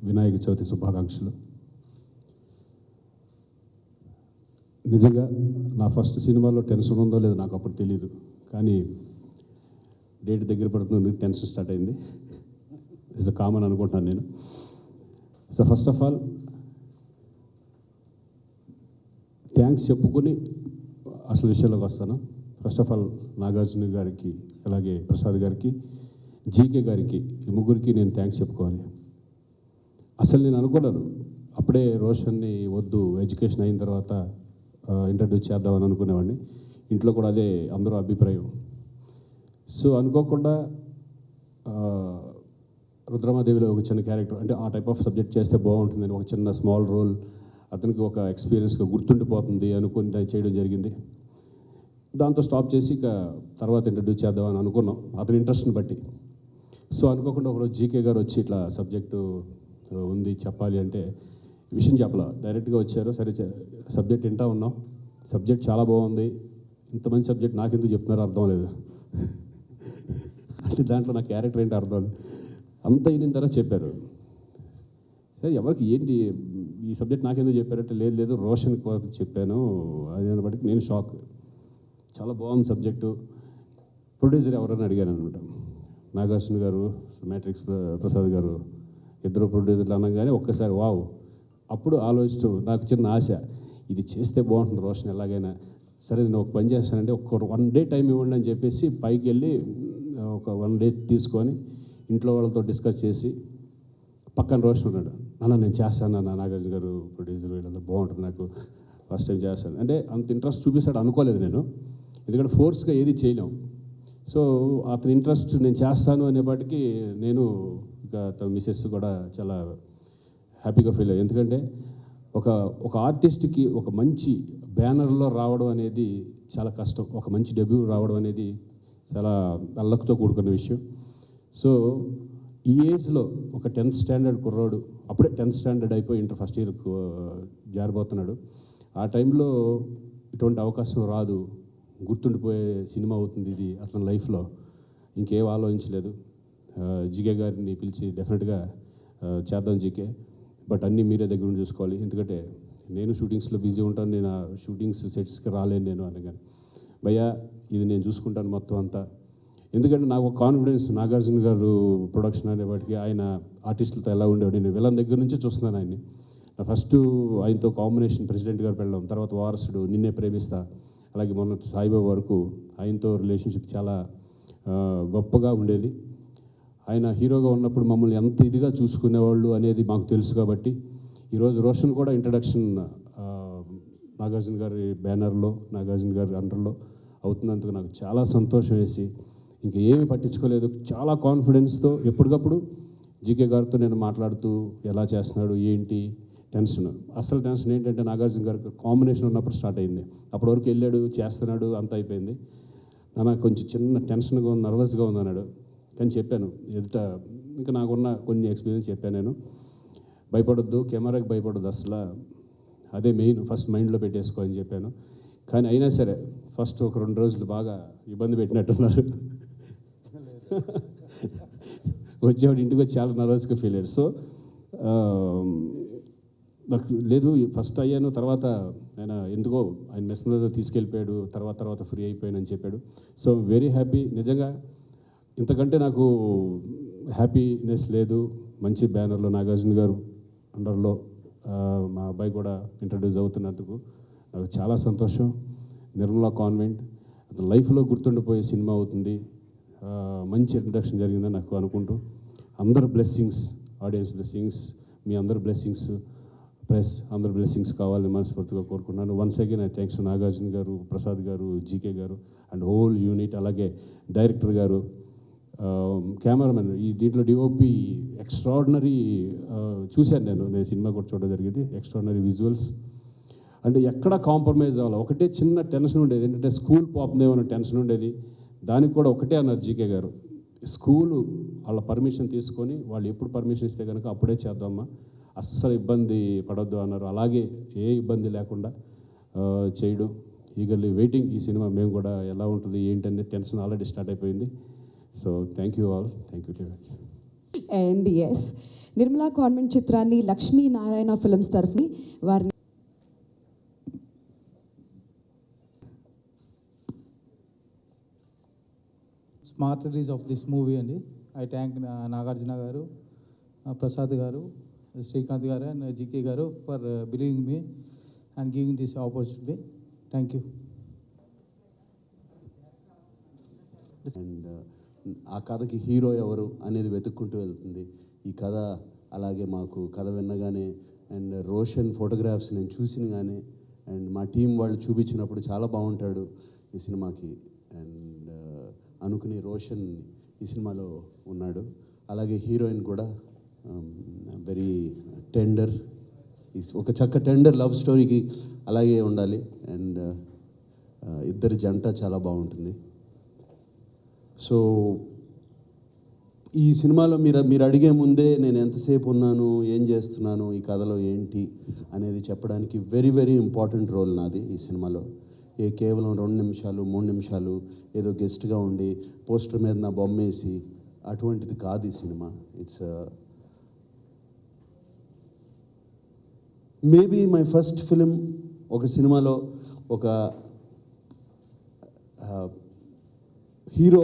వినాయక చవితి శుభాకాంక్షలు. నిజంగా నా ఫస్ట్ సినిమాలో టెన్షన్ ఉందో లేదో నాకు అప్పుడు తెలియదు, కానీ డేట్ దగ్గర పడుతుంది, టెన్షన్ స్టార్ట్ అయింది. ఇట్స్ కామన్ అనుకుంటున్నాను నేను. So first of all thanks చెప్పుకొని అసలు విషయంలోకి వస్తాను. ఫస్ట్ ఆఫ్ ఆల్ నాగార్జున గారికి, అలాగే ప్రసాద్ గారికి, జీకే గారికి, ఈ ముగ్గురికి నేను థ్యాంక్స్ చెప్పుకోవాలి. అసలు నేను అనుకున్నాను అప్పుడే రోషన్ని వద్దు, ఎడ్యుకేషన్ అయిన తర్వాత ఇంట్రడ్యూస్ చేద్దామని అనుకునేవాడిని. ఇంట్లో కూడా అదే అందరూ అభిప్రాయం. సో అనుకోకుండా రుద్రమాదేవిలో ఒక చిన్న క్యారెక్టర్, అంటే ఆ టైప్ ఆఫ్ సబ్జెక్ట్ చేస్తే బాగుంటుందని ఒక చిన్న స్మాల్ రోల్, అతనికి ఒక ఎక్స్పీరియన్స్గా గుర్తుండిపోతుంది అనుకుని దాన్ని చేయడం జరిగింది. దాంతో స్టాప్ చేసి ఇక తర్వాత ఇంట్రడ్యూస్ చేద్దామని అనుకున్నాం అతని ఇంట్రెస్ట్ని బట్టి. సో అనుకోకుండా ఒకరోజు జీకే గారు వచ్చి ఇట్లా సబ్జెక్టు ఉంది చెప్పాలి అంటే విషయం చెప్పాల, డైరెక్ట్గా వచ్చారు. సరే సబ్జెక్ట్ వింటా ఉన్నాం, సబ్జెక్ట్ చాలా బాగుంది, ఇంతమంది సబ్జెక్ట్ నాకెందుకు చెప్తున్నారో అర్థం లేదు. అంటే దాంట్లో నా క్యారెక్టర్ ఏంటి అర్థం లేదు. అంత అయిన తర్వాత చెప్పారు, సరే ఎవరికి ఏంటి ఈ సబ్జెక్ట్ నాకెందుకు చెప్పారంటే లేదు రోషన్ చెప్పాను అది బట్టి నేను షాక్. చాలా బాగుంది సబ్జెక్టు, ప్రొడ్యూసర్ ఎవరని అడిగాను అనమాట. నాగార్జున గారు, మ్యాట్రిక్స్ ప్రసాద్ గారు, ఇద్దరు ప్రొడ్యూసర్లు అనగానే ఒక్కసారి వావ్. అప్పుడు ఆలోచిస్తూ నాకు చిన్న ఆశ, ఇది చేస్తే బాగుంటుంది రోషన్ ఎలాగైనా. సరే నేను ఒక పని చేస్తానంటే ఒక 1 day టైం ఇవ్వండి అని చెప్పేసి పైకి వెళ్ళి ఒక 1 day తీసుకొని ఇంట్లో వాళ్ళతో డిస్కస్ చేసి పక్కన రోషన్ ఉన్నాడు. నేను చేస్తాను నాగార్జున గారు ప్రొడ్యూసర్ వీళ్ళందరూ బాగుంటుంది, నాకు ఫస్ట్ టైం చేస్తాను అంటే అంత ఇంట్రెస్ట్ చూపిస్తాడు అనుకోలేదు నేను, ఎందుకంటే ఫోర్స్గా ఏది చేయలేం. సో అతని ఇంట్రెస్ట్ నేను చేస్తాను అనేపాటికి నేను ఇక తన మిసెస్ కూడా చాలా హ్యాపీగా ఫీల్ అయ్యాను. ఎందుకంటే ఒక ఆర్టిస్ట్కి ఒక మంచి బ్యానర్లో రావడం అనేది చాలా కష్టం, ఒక మంచి డెబ్యూ రావడం అనేది చాలా అల్లక్తో కూడుకున్న విషయం. సో ఈ ఏజ్లో ఒక 10th స్టాండర్డ్ కుర్రాడు, అప్పుడే 10th స్టాండర్డ్ అయిపోయి ఇంటర్ ఫస్ట్ ఇయర్ జారిపోతున్నాడు. ఆ టైంలో ఇటువంటి అవకాశం రాదు, గుర్తుండిపోయే సినిమా అవుతుంది ఇది అతని లైఫ్లో, ఇంకేం ఆలోచించలేదు. జీకే గారిని పిలిచి డెఫినెట్గా చేద్దాం జీకే, బట్ అన్నీ మీరే దగ్గర నుంచి చూసుకోవాలి, ఎందుకంటే నేను షూటింగ్స్లో బిజీ ఉంటాను, నేను ఆ షూటింగ్స్ సెట్స్కి రాలేను నేను అనగానే, భయ్యా ఇది నేను చూసుకుంటాను మొత్తం అంతా. ఎందుకంటే నాకు ఒక కాన్ఫిడెన్స్, నాగార్జున గారు ప్రొడక్షన్ అనేవాటికి ఆయన ఆర్టిస్టులతో ఎలా ఉండేవాడు, నేను విలన్ దగ్గర నుంచి చూస్తున్నాను ఆయన్ని. నా ఫస్ట్ ఆయనతో కాంబినేషన్ ప్రెసిడెంట్ గారు పెళ్ళాం, తర్వాత వారసుడు, నిన్నే ప్రేమిస్తా, అలాగే మొన్న సాయిబాబా వరకు ఆయనతో రిలేషన్షిప్ చాలా గొప్పగా ఉండేది. ఆయన హీరోగా ఉన్నప్పుడు మమ్మల్ని ఎంత ఇదిగా చూసుకునేవాళ్ళు అనేది మాకు తెలుసు. కాబట్టి ఈరోజు రోషన్ కూడా ఇంట్రడక్షన్ నాగార్జున గారి బ్యానర్లో, నాగార్జున గారి అండర్లో అవుతున్నందుకు నాకు చాలా సంతోషం వేసి ఇంకా ఏమీ పట్టించుకోలేదు. చాలా కాన్ఫిడెన్స్తో ఎప్పటికప్పుడు జీకే గారితో నేను మాట్లాడుతూ ఎలా చేస్తున్నాడు ఏంటి టెన్షన్, అసలు టెన్షన్ ఏంటంటే నాగార్జున గారికి కాంబినేషన్ ఉన్నప్పుడు స్టార్ట్ అయింది. అప్పటి వరకు వెళ్ళాడు చేస్తున్నాడు అంత అయిపోయింది, నాకు కొంచెం చిన్న టెన్షన్గా ఉంది, నర్వస్గా ఉంది అన్నాడు. కానీ చెప్పాను ఎదుట, ఇంకా నాకున్న కొన్ని ఎక్స్పీరియన్స్ చెప్పాను నేను, భయపడొద్దు, కెమెరాకి భయపడొద్దు, అసలు అదే మెయిన్ ఫస్ట్ మైండ్లో పెట్టేసుకో అని చెప్పాను. కానీ అయినా సరే ఫస్ట్ ఒక 2 రోజులు బాగా ఇబ్బంది పెట్టినట్టున్నారు. వచ్చేవాడు ఇంటికి వచ్చి చాలా నర్వస్గా ఫీల్ అయ్యాడు. సో నాకు లేదు ఫస్ట్ అయ్యాను, తర్వాత ఆయన ఎందుకో ఆయన మెస్మరైజ్లో తీసుకెళ్ళిపోయాడు, తర్వాత ఫ్రీ అయిపోయాను అని చెప్పాడు. So very happy. నిజంగా ఇంతకంటే నాకు హ్యాపీనెస్ లేదు. మంచి బ్యానర్లో నాగార్జున గారు అండర్లో మా అబ్బాయి కూడా ఇంట్రడ్యూస్ అవుతున్నందుకు నాకు చాలా సంతోషం. నిర్మలా కాన్వెంట్ అతని లైఫ్లో గుర్తుండిపోయే సినిమా అవుతుంది, మంచి ఇంట్రడక్షన్ జరిగిందని నాకు అనుకుంటూ, అందరు బ్లెస్సింగ్స్, ఆడియన్స్ బ్లెస్సింగ్స్, మీ అందరు బ్లెస్సింగ్స్, ప్రెస్ అందరు బ్లెస్సింగ్స్ కావాలని మనస్ఫూర్తిగా కోరుకున్నాను. Once again I thanks to Nagarjuna గారు, ప్రసాద్ గారు, జీకే గారు అండ్ హోల్ యూనిట్, అలాగే డైరెక్టర్ గారు, కెమెరామెన్, ఈ దీంట్లో డిఓపి ఎక్స్ట్రాడినరీ చూశాను నేను సినిమా కూడా చూడడం జరిగింది. ఎక్స్ట్రాడినరీ విజువల్స్, అంటే ఎక్కడ కాంప్రమైజ్ అవ్వాలి. ఒకటే చిన్న టెన్షన్ ఉండేది ఏంటంటే స్కూల్ పోతుందేమో టెన్షన్ ఉండేది, దానికి కూడా ఒకటే అన్నారు జీకే గారు, స్కూలు వాళ్ళ పర్మిషన్ తీసుకొని వాళ్ళు ఎప్పుడు పర్మిషన్ ఇస్తే కనుక అప్పుడే చేద్దామా, అస్సలు ఇబ్బంది పడొద్దు అన్నారు. అలాగే ఏ ఇబ్బంది లేకుండా చేయడం, ఈగర్లీ వెయిటింగ్. ఈ సినిమా మేము కూడా ఎలా ఉంటుంది ఏంటనేది టెన్షన్ ఆల్రెడీ స్టార్ట్ అయిపోయింది. So thank you all, thank you very much. And yes, Nirmala convent చిత్రాన్ని లక్ష్మీ నారాయణ ఫిల్మ్స్ తరఫుని వారిని smart release of this movie అండి. ఐ థ్యాంక్ నాగార్జున గారు, ప్రసాద్ గారు, శ్రీకాంత్ గారు అండ్ జీకే గారు for believing me and giving this opportunity. Thank you. And ఆ కథకి hero ఎవరు అనేది వెతుక్కుంటూ వెళ్తుంది ఈ కథ. అలాగే మాకు కథ విన్నగానే అండ్ రోషన్ ఫోటోగ్రాఫ్స్ నేను చూసినగానే అండ్ మా టీం వాళ్ళు చూపించినప్పుడు చాలా బాగుంటాడు ఈ సినిమాకి అండ్ అనుకుని రోషన్ ఈ సినిమాలో ఉన్నాడు. అలాగే హీరోయిన్ కూడా వెరీ టెండర్, ఒక చక్క టెండర్ లవ్ స్టోరీకి అలాగే ఉండాలి. అండ్ ఇద్దరి జంట చాలా బాగుంటుంది. సో ఈ సినిమాలో మీరు అడిగే ముందే నేను ఎంతసేపు ఉన్నాను, ఏం చేస్తున్నాను, ఈ కథలో ఏంటి అనేది చెప్పడానికి వెరీ వెరీ ఇంపార్టెంట్ రోల్ నాది ఈ సినిమాలో. కేవలం 2 నిమిషాలు 3 నిమిషాలు ఏదో గెస్ట్గా ఉండి పోస్టర్ మీద నా బొమ్మ వేసి అటువంటిది కాదు ఈ cinema. It's maybe my first film. ఒక సినిమాలో ఒక హీరో